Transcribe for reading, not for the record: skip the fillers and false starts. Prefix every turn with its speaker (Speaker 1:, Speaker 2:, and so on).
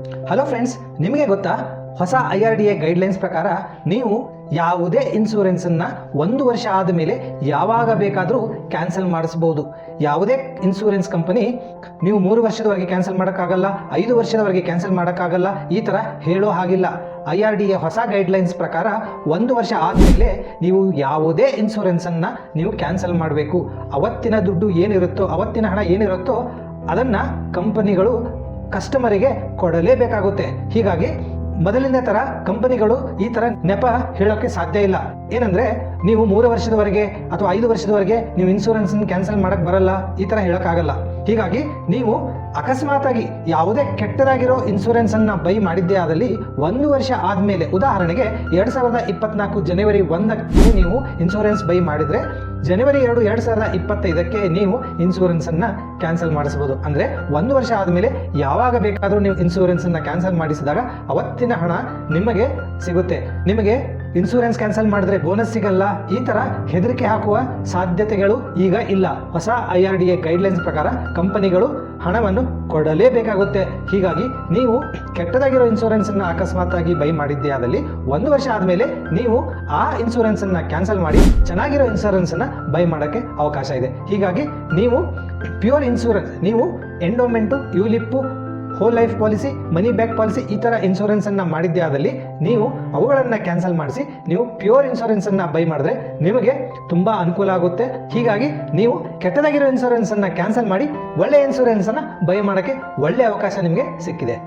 Speaker 1: Hello friends, ನಿಮಗೆ ಗೊತ್ತಾ ಹೊಸ IRDA ಗೈಡ್ಲೈನ್ಸ್ ಪ್ರಕಾರ ನೀವು ಯಾವುದೇ ಇನ್ಶೂರೆನ್ಸನ್ನು 1 ವರ್ಷ ಆದಮೇಲೆ ಯಾವಾಗ ಬೇಕಾದರೂ ಕ್ಯಾನ್ಸಲ್ ಮಾಡಿಸ್ಬೋದು. ಯಾವುದೇ ಇನ್ಶೂರೆನ್ಸ್ ಕಂಪನಿ ನೀವು 3 ವರ್ಷದವರೆಗೆ ಕ್ಯಾನ್ಸಲ್ ಮಾಡೋಕ್ಕಾಗಲ್ಲ, 5 ವರ್ಷದವರೆಗೆ ಕ್ಯಾನ್ಸಲ್ ಮಾಡೋಕ್ಕಾಗಲ್ಲ, ಈ ಥರ ಹೇಳೋ ಹಾಗಿಲ್ಲ. IRDA ಹೊಸ ಗೈಡ್ಲೈನ್ಸ್ ಪ್ರಕಾರ 1 ವರ್ಷ ಆದಮೇಲೆ ನೀವು ಯಾವುದೇ ಇನ್ಶೂರೆನ್ಸನ್ನು ನೀವು ಕ್ಯಾನ್ಸಲ್ ಮಾಡಬೇಕು. ಅವತ್ತಿನ ದುಡ್ಡು ಏನಿರುತ್ತೋ, ಅವತ್ತಿನ ಹಣ ಏನಿರುತ್ತೋ ಅದನ್ನು ಕಂಪನಿಗಳು ಕಸ್ಟಮರಿಗೆ ಕೊಡಲೇಬೇಕಾಗುತ್ತೆ. ಹೀಗಾಗಿ ಮೊದಲಿನ ಥರ ಕಂಪನಿಗಳು ಈ ಥರ ನೆಪ ಹೇಳೋಕ್ಕೆ ಸಾಧ್ಯ ಇಲ್ಲ. ಏನಂದರೆ ನೀವು 3 ವರ್ಷದವರೆಗೆ ಅಥವಾ 5 ವರ್ಷದವರೆಗೆ ನೀವು ಇನ್ಶೂರೆನ್ಸನ್ನು ಕ್ಯಾನ್ಸಲ್ ಮಾಡೋಕ್ಕೆ ಬರಲ್ಲ, ಈ ಥರ ಹೇಳೋಕ್ಕಾಗಲ್ಲ. ಹೀಗಾಗಿ ನೀವು ಅಕಸ್ಮಾತಾಗಿ ಯಾವುದೇ ಕೆಟ್ಟದಾಗಿರೋ ಇನ್ಶೂರೆನ್ಸನ್ನು ಬೈ ಮಾಡಿದ್ದೇ ಆದಲ್ಲಿ 1 ವರ್ಷ ಆದಮೇಲೆ, ಉದಾಹರಣೆಗೆ 2024 ಜನವರಿ 1ಕ್ಕೆ ನೀವು ಇನ್ಶೂರೆನ್ಸ್ ಬೈ ಮಾಡಿದರೆ ಜನವರಿ 2, 2025ಕ್ಕೆ ನೀವು ಇನ್ಶೂರೆನ್ಸನ್ನು ಕ್ಯಾನ್ಸಲ್ ಮಾಡಿಸ್ಬೋದು. ಅಂದರೆ 1 ವರ್ಷ ಆದಮೇಲೆ ಯಾವಾಗ ಬೇಕಾದರೂ ನೀವು ಇನ್ಶೂರೆನ್ಸನ್ನು ಕ್ಯಾನ್ಸಲ್ ಮಾಡಿಸಿದಾಗ ಅವತ್ತಿನ ಹಣ ನಿಮಗೆ ಸಿಗುತ್ತೆ. ನಿಮಗೆ ಇನ್ಶೂರೆನ್ಸ್ ಕ್ಯಾನ್ಸಲ್ ಮಾಡಿದ್ರೆ ಬೋನಸ್ ಸಿಗಲ್ಲ, ಈ ಥರ ಹೆದರಿಕೆ ಹಾಕುವ ಸಾಧ್ಯತೆಗಳು ಈಗ ಇಲ್ಲ. ಹೊಸ IRDA ಗೈಡ್ಲೈನ್ಸ್ ಪ್ರಕಾರ ಕಂಪನಿಗಳು ಹಣವನ್ನು ಕೊಡಲೇಬೇಕಾಗುತ್ತೆ. ಹೀಗಾಗಿ ನೀವು ಕೆಟ್ಟದಾಗಿರೋ ಇನ್ಶೂರೆನ್ಸನ್ನು ಅಕಸ್ಮಾತಾಗಿ ಬೈ ಮಾಡಿದ್ದೇ ಆದಲ್ಲಿ 1 ವರ್ಷ ಆದಮೇಲೆ ನೀವು ಆ ಇನ್ಶೂರೆನ್ಸನ್ನು ಕ್ಯಾನ್ಸಲ್ ಮಾಡಿ ಚೆನ್ನಾಗಿರೋ ಇನ್ಶೂರೆನ್ಸನ್ನು ಬೈ ಮಾಡೋಕ್ಕೆ ಅವಕಾಶ ಇದೆ. ಹೀಗಾಗಿ ನೀವು ಪ್ಯೂರ್ ಇನ್ಶೂರೆನ್ಸ್, ನೀವು endowment, ULIP, whole life policy, money back policy ಈ ಥರ ಇನ್ಶೂರೆನ್ಸನ್ನು ಮಾಡಿದ್ದೇ ಆದಲ್ಲಿ ನೀವು ಅವುಗಳನ್ನು ಕ್ಯಾನ್ಸಲ್ ಮಾಡಿಸಿ ನೀವು ಪ್ಯೂರ್ ಇನ್ಶೂರೆನ್ಸನ್ನು ಬೈ ಮಾಡಿದ್ರೆ ನಿಮಗೆ ತುಂಬ ಅನುಕೂಲ ಆಗುತ್ತೆ. ಹೀಗಾಗಿ ನೀವು ಕೆಟ್ಟದಾಗಿರೋ ಇನ್ಶೂರೆನ್ಸನ್ನು ಕ್ಯಾನ್ಸಲ್ ಮಾಡಿ ಒಳ್ಳೆಯ ಇನ್ಶೂರೆನ್ಸನ್ನು ಬೈ ಮಾಡೋಕ್ಕೆ ಒಳ್ಳೆಯ ಅವಕಾಶ ನಿಮಗೆ ಸಿಕ್ಕಿದೆ.